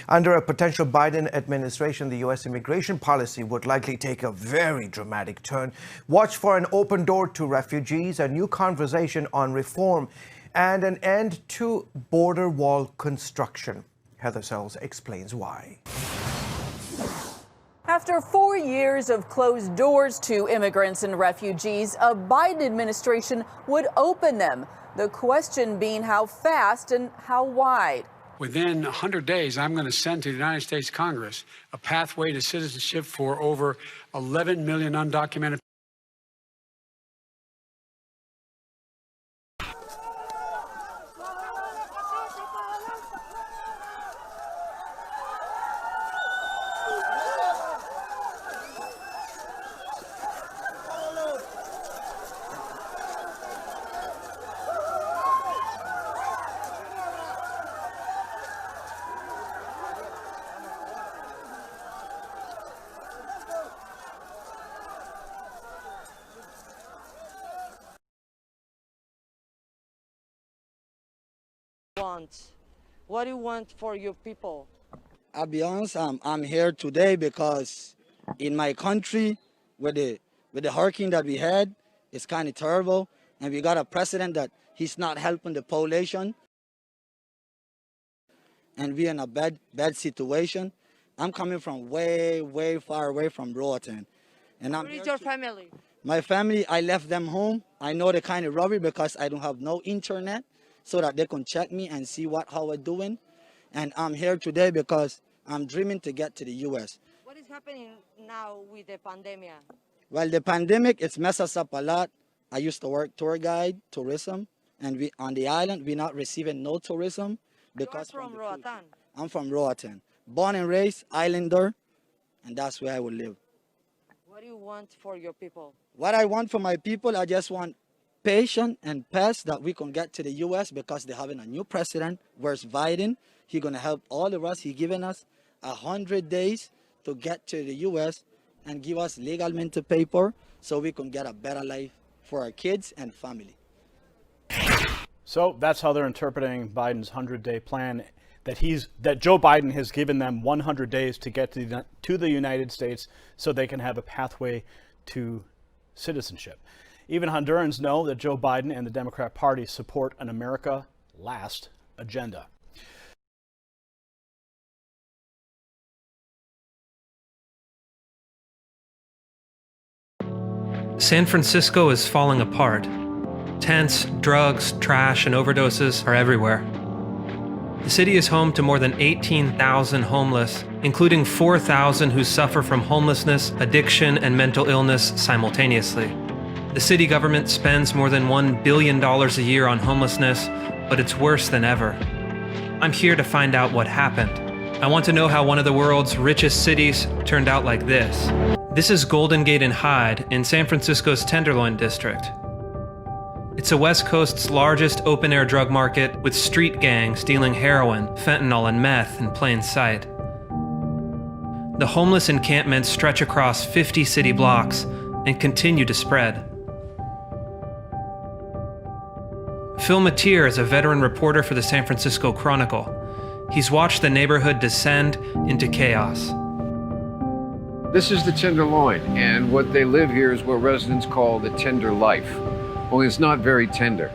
Under a potential Biden administration, the U.S. immigration policy would likely take a very dramatic turn. Watch for an open door to refugees, a new conversation on reform, and an end to border wall construction. Heather Sells explains why. After 4 years of closed doors to immigrants and refugees, a Biden administration would open them. The question being how fast and how wide. Within 100 days, I'm going to send to the United States Congress a pathway to citizenship for over 11 million undocumented. What do you want for your people? I'll be honest, I'm here today because in my country, with the hurricane that we had, it's kind of terrible, and we got a president that he's not helping the population, and we're in a bad situation. I'm coming from way far away from Roatan, and Where is your family? My family, I left them home. I know they kind of worry because I don't have no internet, so that they can check me and see how I'm doing. And I'm here today because I'm dreaming to get to the U.S. What is happening now with the pandemic? Well, the pandemic, it's messed us up a lot. I used to work tour guide, tourism, and on the island, we're not receiving no tourism. Because You're from Roatan? I'm from Roatan. Born and raised, islander, and that's where I will live. What do you want for your people? What I want for my people, I just want patience and pace that we can get to the U.S. because they're having a new president, where's Biden. He's going to help all of us. He's given us 100 days to get to the U.S. and give us legal mental paper so we can get a better life for our kids and family. So that's how they're interpreting Biden's 100-day plan, that Joe Biden has given them 100 days to get to the United States so they can have a pathway to citizenship. Even Hondurans know that Joe Biden and the Democrat Party support an America Last agenda. San Francisco is falling apart. Tents, drugs, trash, and overdoses are everywhere. The city is home to more than 18,000 homeless, including 4,000 who suffer from homelessness, addiction, and mental illness simultaneously. The city government spends more than $1 billion a year on homelessness, but it's worse than ever. I'm here to find out what happened. I want to know how one of the world's richest cities turned out like this. This is Golden Gate and Hyde in San Francisco's Tenderloin district. It's the West Coast's largest open-air drug market, with street gangs dealing heroin, fentanyl, and meth in plain sight. The homeless encampments stretch across 50 city blocks and continue to spread. Phil Matier is a veteran reporter for the San Francisco Chronicle. He's watched the neighborhood descend into chaos. This is the Tenderloin, and what they live here is what residents call the tender life. Only it's not very tender.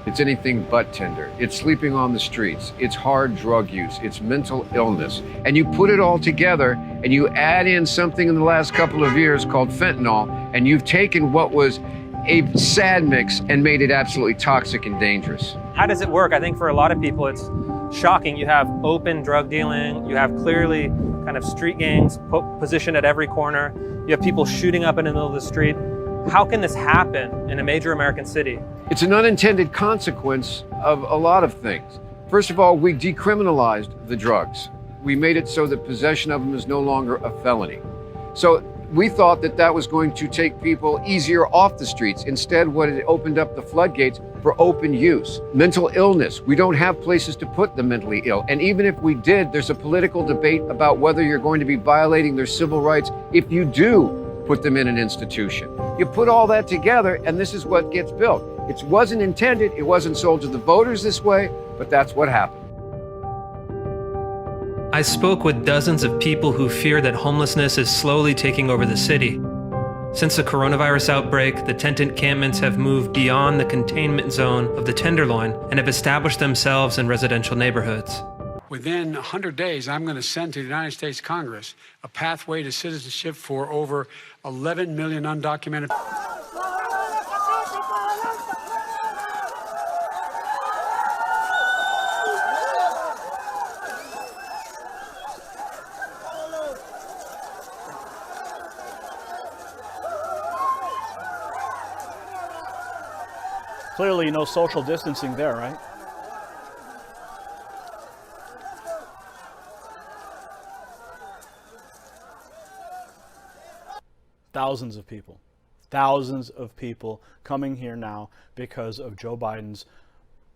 It's anything but tender. It's sleeping on the streets. It's hard drug use. It's mental illness. And you put it all together and you add in something in the last couple of years called fentanyl, and you've taken what was a sad mix and made it absolutely toxic and dangerous. How does it work? I think for a lot of people it's shocking. You have open drug dealing, you have clearly kind of street gangs positioned at every corner, you have people shooting up in the middle of the street. How can this happen in a major American city? It's an unintended consequence of a lot of things. First of all, we decriminalized the drugs. We made it so that possession of them is no longer a felony. So we thought that that was going to take people easier off the streets. Instead, what it opened up the floodgates for open use. Mental illness. We don't have places to put the mentally ill. And even if we did, there's a political debate about whether you're going to be violating their civil rights if you do put them in an institution. You put all that together, and this is what gets built. It wasn't intended, it wasn't sold to the voters this way, but that's what happened. I spoke with dozens of people who fear that homelessness is slowly taking over the city. Since the coronavirus outbreak, the tent encampments have moved beyond the containment zone of the Tenderloin and have established themselves in residential neighborhoods. Within 100 days, I'm going to send to the United States Congress a pathway to citizenship for over 11 million undocumented. Clearly no social distancing there, right? Thousands of people coming here now because of Joe Biden's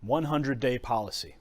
100-day policy.